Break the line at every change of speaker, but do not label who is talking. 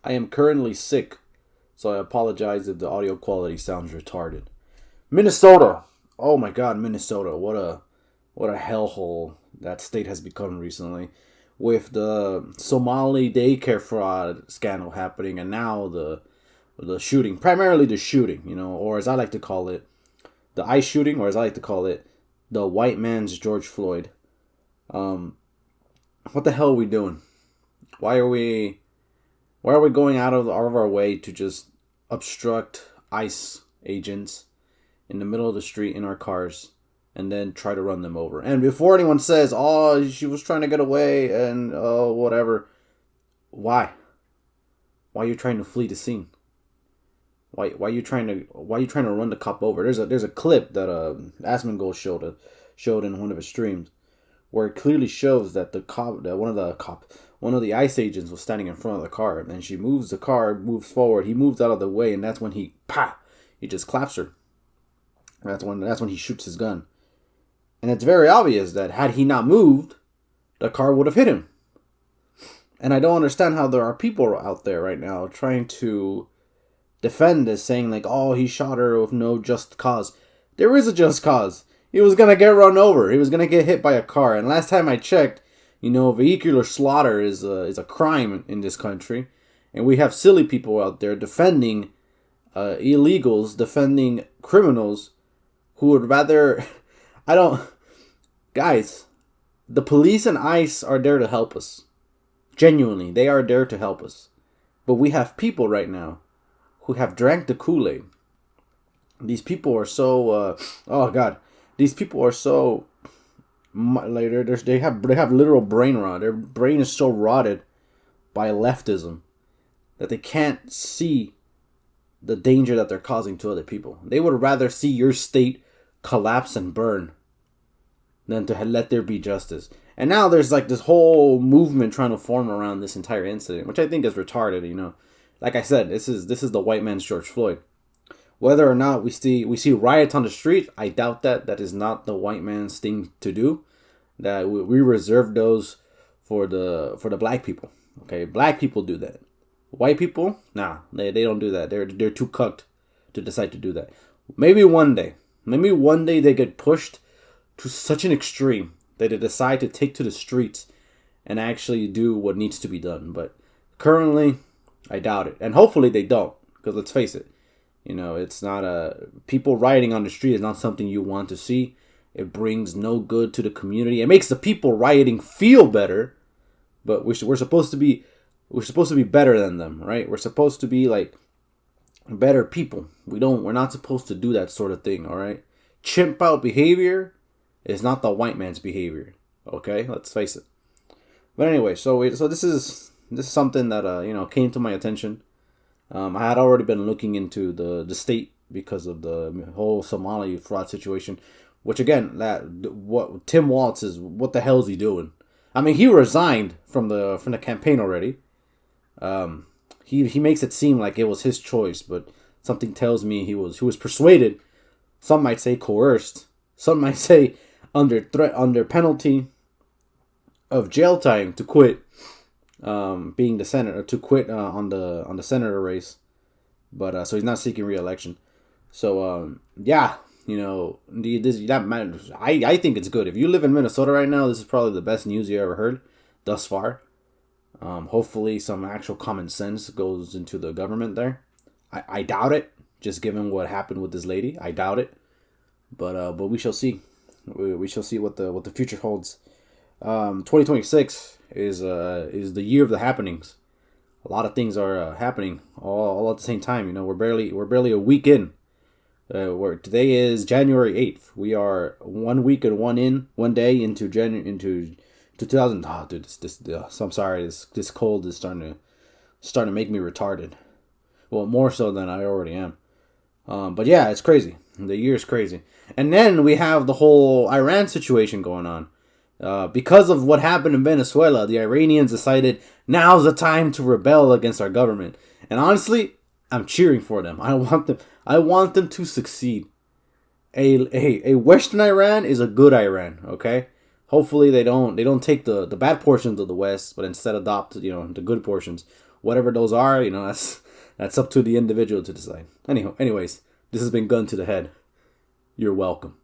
I am currently sick, so I apologize if the audio quality sounds retarded. Minnesota. Oh my God, Minnesota. What a hellhole that state has become recently, with the Somali daycare fraud scandal happening, and now the shooting, primarily the shooting, or as I like to call it, the ICE shooting, or as I like to call it, the white man's George Floyd. What the hell are we doing? Why are we going out of our way to just obstruct ICE agents in the middle of the street in our cars and then try to run them over? And before anyone says, "Oh, she was trying to get away," and oh, whatever, why? Why are you trying to flee the scene? Why are you trying to run the cop over? There's a clip that Asmongold showed in one of his streams, where it clearly shows that one of the ICE agents was standing in front of the car, and she moves the car, moves forward, he moves out of the way, and that's when he just claps her. That's when he shoots his gun. And it's very obvious that had he not moved, the car would have hit him. And I don't understand how there are people out there right now trying to defend this, saying like, "Oh, he shot her with no just cause." There is a just cause. He was gonna get run over. He was gonna get hit by a car. And last time I checked, vehicular slaughter is a crime in this country, and we have silly people out there defending illegals, defending criminals who would rather. Guys, the police and ICE are there to help us. Genuinely, they are there to help us. But we have people right now who have drank the Kool-Aid. These people are so, oh God, these people are so, they have literal brain rot. Their brain is so rotted by leftism that they can't see the danger that they're causing to other people. They would rather see your state collapse and burn than to let there be justice. And now there's like this whole movement trying to form around this entire incident, which I think is retarded. Like I said, this is the white man's George Floyd. Whether or not we see riots on the street, I doubt that. That is not the white man's thing to do. That we reserve those for the black people. Okay, black people do that. White people, nah, they don't do that. They're too cucked to decide to do that. Maybe one day they get pushed to such an extreme that they decide to take to the streets and actually do what needs to be done. But currently, I doubt it. And hopefully they don't. Because let's face it, it's not people rioting on the street is not something you want to see. It brings no good to the community. It makes the people rioting feel better. But we're supposed to be better than them, right? We're supposed to be like better people. We're not supposed to do that sort of thing, all right? Chimp out behavior is not the white man's behavior. Okay, let's face it. But anyway, so this is something that came to my attention. I had already been looking into the state because of the whole Somali fraud situation, which again, what Tim Walz is, what the hell is he doing? I mean, he resigned from the campaign already. He makes it seem like it was his choice, but something tells me he was persuaded. Some might say coerced. Some might say under penalty of jail time to quit being the senator, to quit on the senator race. But so he's not seeking re-election. So that matters. I think it's good. If you live in Minnesota right now, this is probably the best news you ever heard thus far. Hopefully some actual common sense goes into the government there. I doubt it, just given what happened with this lady. I doubt it. But we shall see. We shall see what the future holds. 2026 is the year of the happenings. A lot of things are happening all at the same time. We're barely a week in. Today is January 8th. We are 1 week and one day into 2000. Oh, dude, so I'm sorry. This cold is starting to make me retarded. Well, more so than I already am. But yeah, it's crazy. The year is crazy. And then we have the whole Iran situation going on. Because of what happened in Venezuela, the Iranians decided now's the time to rebel against our government. And honestly, I'm cheering for them. I want them to succeed. A Western Iran is a good Iran, okay? Hopefully they don't take the bad portions of the West, but instead adopt the good portions. whatever those are, that's up to the individual to decide. Anyways, this has been Gun to the Head. You're welcome.